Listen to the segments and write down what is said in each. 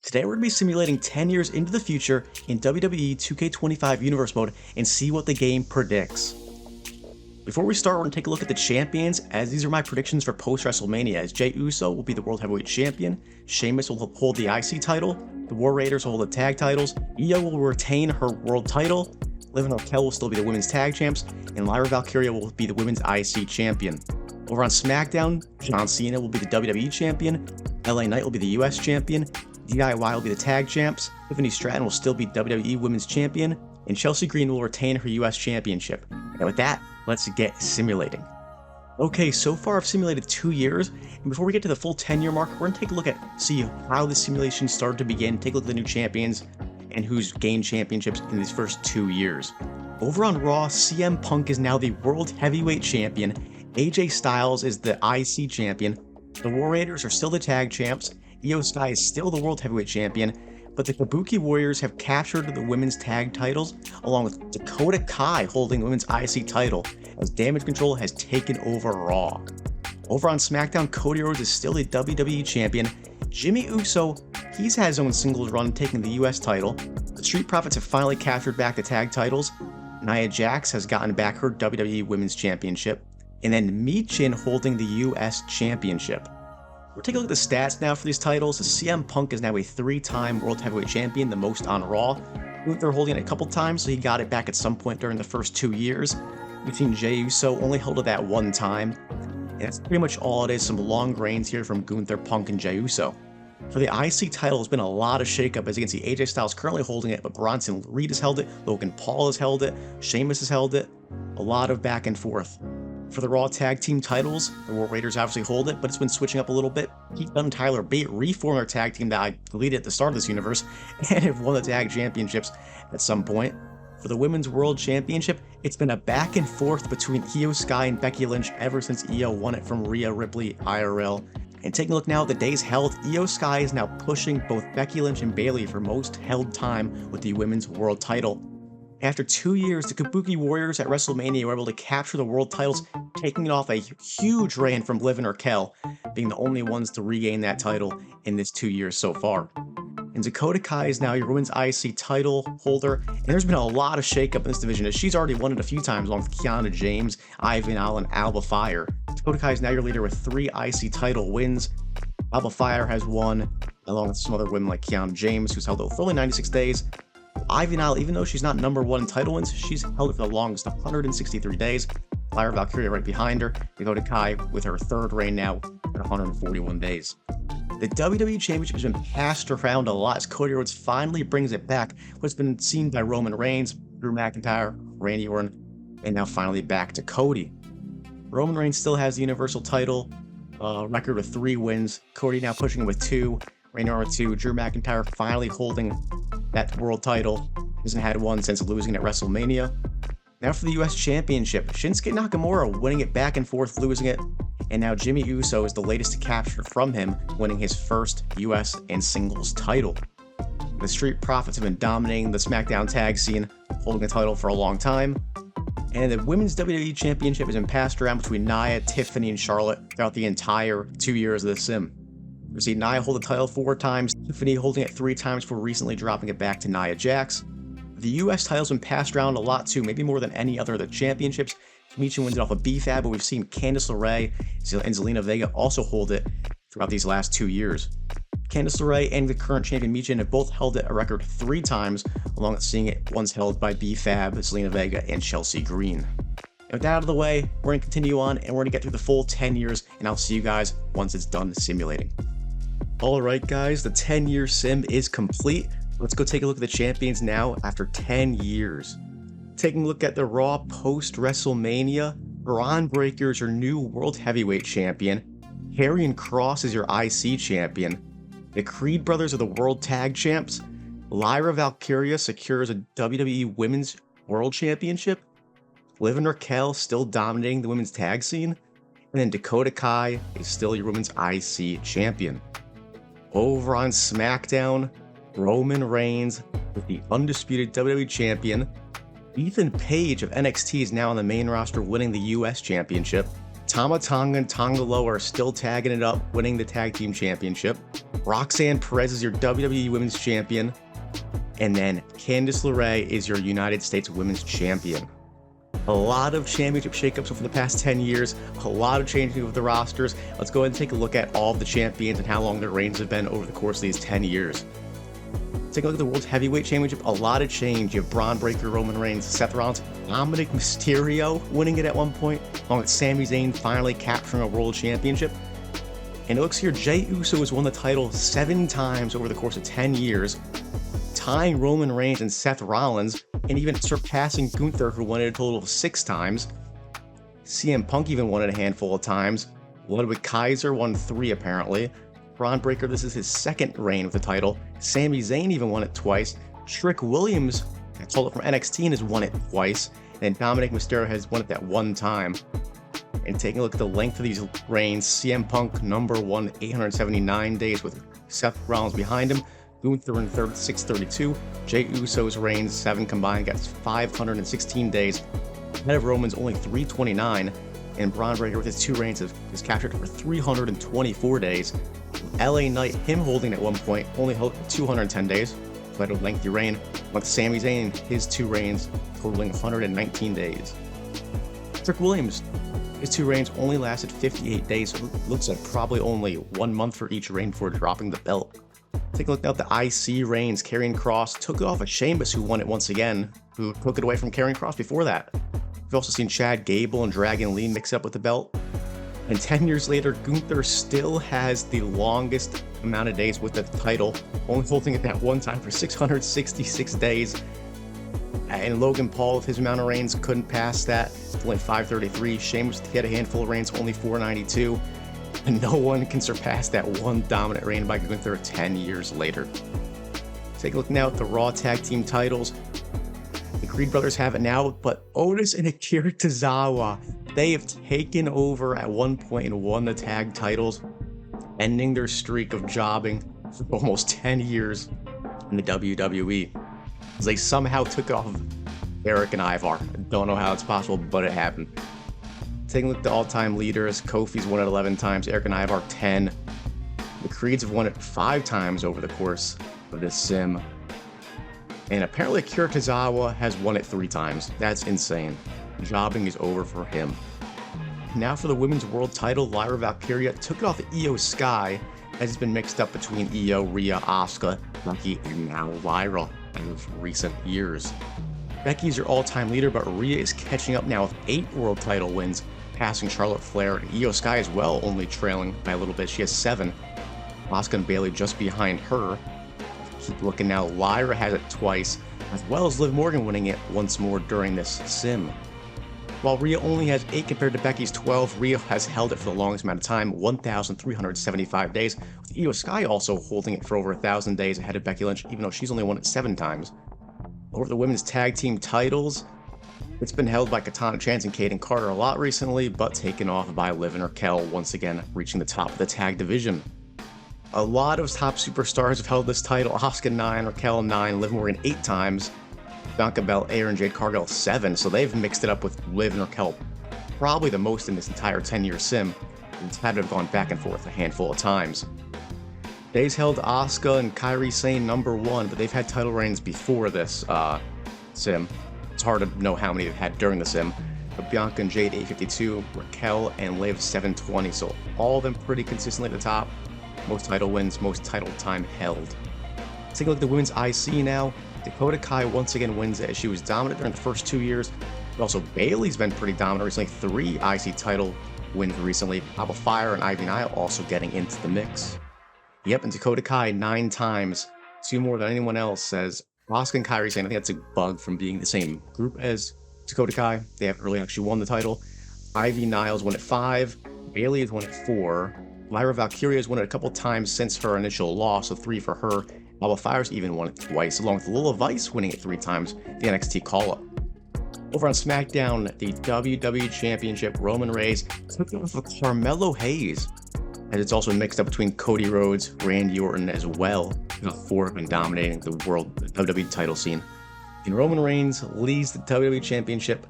Today we're going to be simulating 10 years into the future in WWE 2K25 Universe Mode and see what the game predicts. Before we start, we're going to take a look at the champions, as these are my predictions for post-WrestleMania, as Jey Uso will be the World Heavyweight Champion, Sheamus will hold the IC title, the War Raiders will hold the tag titles, Io will retain her world title, Liv and Raquel will still be the women's tag champs, and Lyra Valkyria will be the women's IC champion. Over on SmackDown, John Cena will be the WWE champion, LA Knight will be the US champion, DIY will be the tag champs, Tiffany Stratton will still be WWE Women's Champion, and Chelsea Green will retain her US Championship. And with that, let's get simulating. Okay, so far I've simulated 2 years, and before we get to the full 10-year mark, we're going to take a look at, see how the simulation started to begin, take a look at the new champions, and who's gained championships in these first 2 years. Over on Raw, CM Punk is now the World Heavyweight Champion, AJ Styles is the IC Champion, the War Raiders are still the tag champs, Io Sky is still the World Heavyweight Champion, but the Kabuki Warriors have captured the women's tag titles, along with Dakota Kai holding the women's IC title, as Damage Control has taken over Raw. Over on SmackDown, Cody Rhodes is still the WWE Champion. Jimmy Uso, he's had his own singles run, taking the US title. The Street Profits have finally captured back the tag titles. Nia Jax has gotten back her WWE Women's Championship. And then Michin holding the US Championship. We're taking a look at the stats now for these titles. CM Punk is now a 3-time World Heavyweight Champion, the most on Raw. Gunther holding it a couple times, so he got it back at some point during the first 2 years. We've seen Jey Uso only held it that one time. And that's pretty much all it is, some long reigns here from Gunther, Punk, and Jey Uso. For the IC title, there's been a lot of shakeup. As you can see, AJ Styles currently holding it, but Bronson Reed has held it, Logan Paul has held it, Sheamus has held it. A lot of back and forth. For the Raw Tag Team titles, the War Raiders obviously hold it, but it's been switching up a little bit. Pete Dunne and Tyler Bate reform their tag team that I deleted at the start of this universe, and have won the tag championships at some point. For the Women's World Championship, it's been a back and forth between Io Sky and Becky Lynch ever since Io won it from Rhea Ripley IRL. And taking a look now at the days held, Io Sky is now pushing both Becky Lynch and Bayley for most held time with the Women's World title. After 2 years, the Kabuki Warriors at WrestleMania were able to capture the world titles, taking it off a huge reign from Liv and Raquel, being the only ones to regain that title in this 2 years so far. And Dakota Kai is now your women's IC title holder, and there's been a lot of shakeup in this division, as she's already won it a few times along with Kiana James, Ivy Nile, and Alba Fire. Dakota Kai is now your leader with 3 IC title wins. Alba Fire has won, along with some other women like Kiana James, who's held it for only 96 days. Ivy Nile, even though she's not number 1 in title wins, she's held it for the longest, 163 days. Lyra Valkyria right behind her. Dakota Kai with her 3rd reign now at 141 days. The WWE Championship has been passed around a lot as Cody Rhodes finally brings it back. What's been seen by Roman Reigns, Drew McIntyre, Randy Orton, and now finally back to Cody. Roman Reigns still has the Universal title, record with 3 wins. Cody now pushing with 2. Randy Orton with 2. Drew McIntyre finally holding that world title. Hasn't had one since losing at WrestleMania. Now for the US Championship, Shinsuke Nakamura winning it back and forth, losing it, and now Jimmy Uso is the latest to capture from him, winning his first US and singles title. The Street Profits have been dominating the SmackDown tag scene, holding the title for a long time. And the Women's WWE Championship has been passed around between Nia, Tiffany, and Charlotte throughout the entire 2 years of the sim. We see Nia hold the title 4 times, Tiffany holding it 3 times before recently dropping it back to Nia Jax. The US title's been passed around a lot too, maybe more than any other of the championships. Michin wins it off of BFAB, but we've seen Candice LeRae and Zelina Vega also hold it throughout these last 2 years. Candice LeRae and the current champion Michin have both held it a record 3 times, along with seeing it once held by BFAB, Zelina Vega, and Chelsea Green. And with that out of the way, we're going to continue on and we're going to get through the full 10 years, and I'll see you guys once it's done simulating. Alright guys, the 10-year sim is complete. Let's go take a look at the champions now after 10 years. Taking a look at the Raw post-WrestleMania, Braun Breaker is your new World Heavyweight Champion, Karrion Kross is your IC Champion, the Creed Brothers are the World Tag Champs, Lyra Valkyria secures a WWE Women's World Championship, Liv and Raquel still dominating the women's tag scene, and then Dakota Kai is still your Women's IC Champion. Over on SmackDown, Roman Reigns is the undisputed WWE Champion. Ethan Page of NXT is now on the main roster winning the US Championship. Tama Tonga and Tonga Loa are still tagging it up, winning the tag team championship. Roxanne Perez is your WWE Women's Champion. And then Candice LeRae is your United States Women's Champion. A lot of championship shakeups over the past 10 years, a lot of changing of the rosters. Let's go ahead and take a look at all of the champions and how long their reigns have been over the course of these 10 years. Take a look at the World Heavyweight Championship. A lot of change. You have Braun Breaker, Roman Reigns, Seth Rollins, Dominic Mysterio winning it at one point, along with Sami Zayn finally capturing a World Championship. And it looks here, Jey Uso has won the title 7 times over the course of 10 years, tying Roman Reigns and Seth Rollins, and even surpassing Gunther, who won it a total of 6 times. CM Punk even won it a handful of times. Ludwig Kaiser won 3 apparently. Braun Breaker, this is his 2nd reign with the title. Sami Zayn even won it twice. Trick Williams, I told it from NXT, and has won it twice. And Dominic Mysterio has won it that 1 time. And taking a look at the length of these reigns, CM Punk number 1, 879 days with Seth Rollins behind him. Gunther in 3rd, 632. Jey Uso's reigns, 7 combined, got 516 days. Head of Roman's only 329. And Braun Breaker with his 2 reigns is captured for 324 days. LA Knight, him holding at one point, only held for 210 days. Quite a lengthy reign. With Sami Zayn, his 2 reigns totaling 119 days. Trick Williams, his 2 reigns only lasted 58 days. So it looks like probably only 1 month for each reign before dropping the belt. Take a look now at the IC reigns. Karrion Kross took it off of Sheamus, who won it once again, who took it away from Karrion Kross before that. We've also seen Chad Gable and Dragon Lee mix up with the belt. And 10 years later, Gunther still has the longest amount of days with the title, only holding it that 1 time for 666 days. And Logan Paul, with his amount of reigns, couldn't pass that. Only 533. Sheamus had a handful of reigns, only 492. And no one can surpass that 1 dominant reign by Gunther 10 years later. Take a look now at the Raw Tag Team titles. The Creed brothers have it now, but Otis and Akira Tozawa, they have taken over at one point and won the tag titles, ending their streak of jobbing for almost 10 years in the WWE. As they somehow took off Eric and Ivar. I don't know how it's possible, but it happened. Taking a look at the all-time leaders, Kofi's won it 11 times, Eric and Ivar 10. The Creeds have won it 5 times over the course of this sim. And apparently Akira Tozawa has won it 3 times. That's insane. Jobbing is over for him. Now for the women's world title, Lyra Valkyria took it off of Io Sky, as it's been mixed up between Io, Rhea, Asuka, Becky, and now Lyra in recent years. Becky's your all-time leader, but Rhea is catching up now with 8 world title wins, passing Charlotte Flair and Io Sky as well, only trailing by a little bit. She has 7. Asuka and Bayley just behind her. Keep looking now, Lyra has it twice, as well as Liv Morgan winning it once more during this sim. While Rhea only has 8 compared to Becky's 12, Rhea has held it for the longest amount of time, 1,375 days, with Io Sky also holding it for over 1,000 days ahead of Becky Lynch, even though she's only won it 7 times. Over the women's tag team titles, it's been held by Katana Chance and Kaden Carter a lot recently, but taken off by Liv and Raquel, once again reaching the top of the tag division. A lot of top superstars have held this title. Asuka 9, Raquel 9, Liv Morgan 8 times, Bianca Belair and Jade Cargill 7, so they've mixed it up with Liv and Raquel probably the most in this entire 10-year sim. It's had to have gone back and forth a handful of times. They've held Asuka and Kairi Sane number 1, but they've had title reigns before this sim. It's hard to know how many they've had during the sim. But Bianca and Jade 852, Raquel and Liv 720, so all of them pretty consistently at the top. Most title wins, most title time held. Take a look at the women's IC now. Dakota Kai once again wins it as she was dominant during the first 2 years. But also Bayley's been pretty dominant recently, 3 IC title wins recently. Alba Fire and Ivy Nile also getting into the mix. Yep, and Dakota Kai 9 times, 2 more than anyone else, says Asuka and Kairi Sane. I think that's a bug from being the same group as Dakota Kai. They haven't really actually won the title. Ivy Niles won it 5, Bayley has won it 4, Lyra Valkyria has won it a couple times since her initial loss, so 3 for her. Alba Fire's even won it twice, along with Lila Vice winning it 3 times, the NXT call-up. Over on SmackDown, the WWE Championship, Roman Reigns took it off of Carmelo Hayes, as it's also mixed up between Cody Rhodes, Randy Orton as well. The 4 have been dominating the WWE title scene. And Roman Reigns leads the WWE Championship,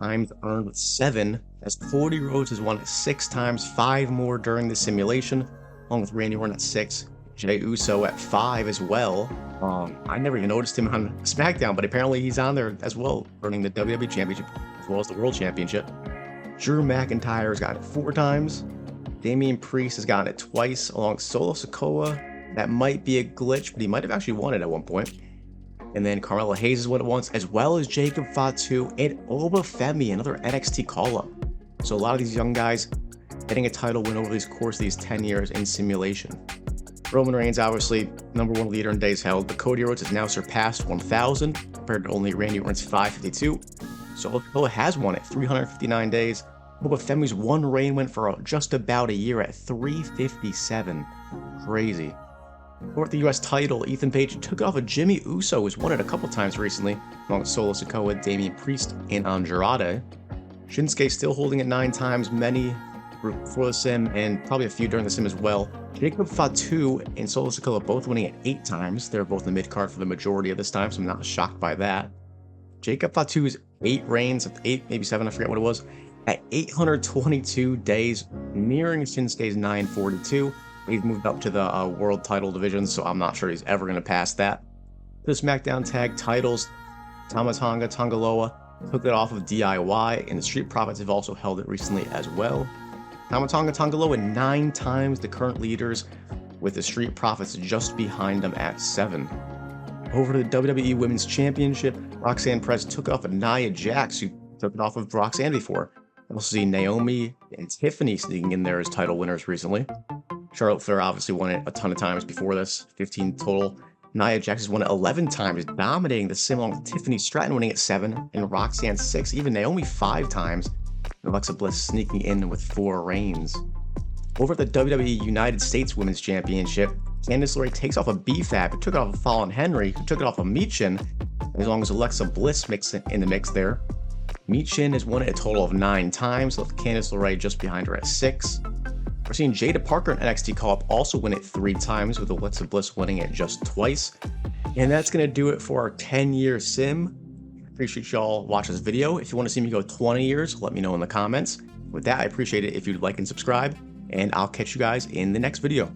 times earned with 7, as Cody Rhodes has won it 6 times, 5 more during the simulation, along with Randy Orton at 6, Jey Uso at 5 as well. I never even noticed him on SmackDown, but apparently he's on there as well, earning the WWE Championship as well as the World Championship. Drew McIntyre has gotten it 4 times. Damian Priest has gotten it twice, along Solo Sikoa. That might be a glitch, but he might have actually won it at one point. And then Carmelo Hayes has won it once, as well as Jacob Fatu and Obafemi, another NXT call-up. So a lot of these young guys getting a title win over the course of these 10 years in simulation. Roman Reigns, obviously, #1 leader in days held, but Cody Rhodes has now surpassed 1,000, compared to only Randy Orton's 552. So Sikoa has won it 359 days. Obafemi's one reign went for just about a year at 357. Crazy. For the US title, Ethan Page took it off of Jimmy Uso, who's won it a couple times recently, along with Solo Sikoa, Damian Priest, and Andrade. Shinsuke still holding it 9 times, many before the sim, and probably a few during the sim as well. Jacob Fatu and Solo Sikoa both winning it 8 times. They're both in the mid-card for the majority of this time, so I'm not shocked by that. Jacob Fatu's 8 reigns, 8, maybe 7, I forget what it was, at 822 days, nearing Shinsuke's 942. He's moved up to the world title division, so I'm not sure he's ever going to pass that. The SmackDown Tag titles, Tama Tonga Tongaloa took it off of DIY, and the Street Profits have also held it recently as well. Tama Tonga Tongaloa 9 times the current leaders, with the Street Profits just behind them at 7. Over to the WWE Women's Championship, Roxanne Perez took it off of Nia Jax, who took it off of Roxanne before. I also see Naomi and Tiffany sneaking in there as title winners recently. Charlotte Flair obviously won it a ton of times before this, 15 total. Nia Jax has won it 11 times, dominating the sim, along with Tiffany Stratton winning it 7, and Roxanne 6, even Naomi 5 times, and Alexa Bliss sneaking in with 4 reigns. Over at the WWE United States Women's Championship, Candice LeRae takes off a B-Fab, who took it off of Fallon Henry, who took it off of Michin, as long as Alexa Bliss mixed in the mix there. Michin has won it a total of 9 times, with Candice LeRae just behind her at 6. We're seeing Jada Parker in NXT call-up also win it 3 times, with Alexa Bliss winning it just twice. And that's going to do it for our 10-year sim. Appreciate y'all watching this video. If you want to see me go 20 years, let me know in the comments. With that, I appreciate it if you'd like and subscribe, and I'll catch you guys in the next video.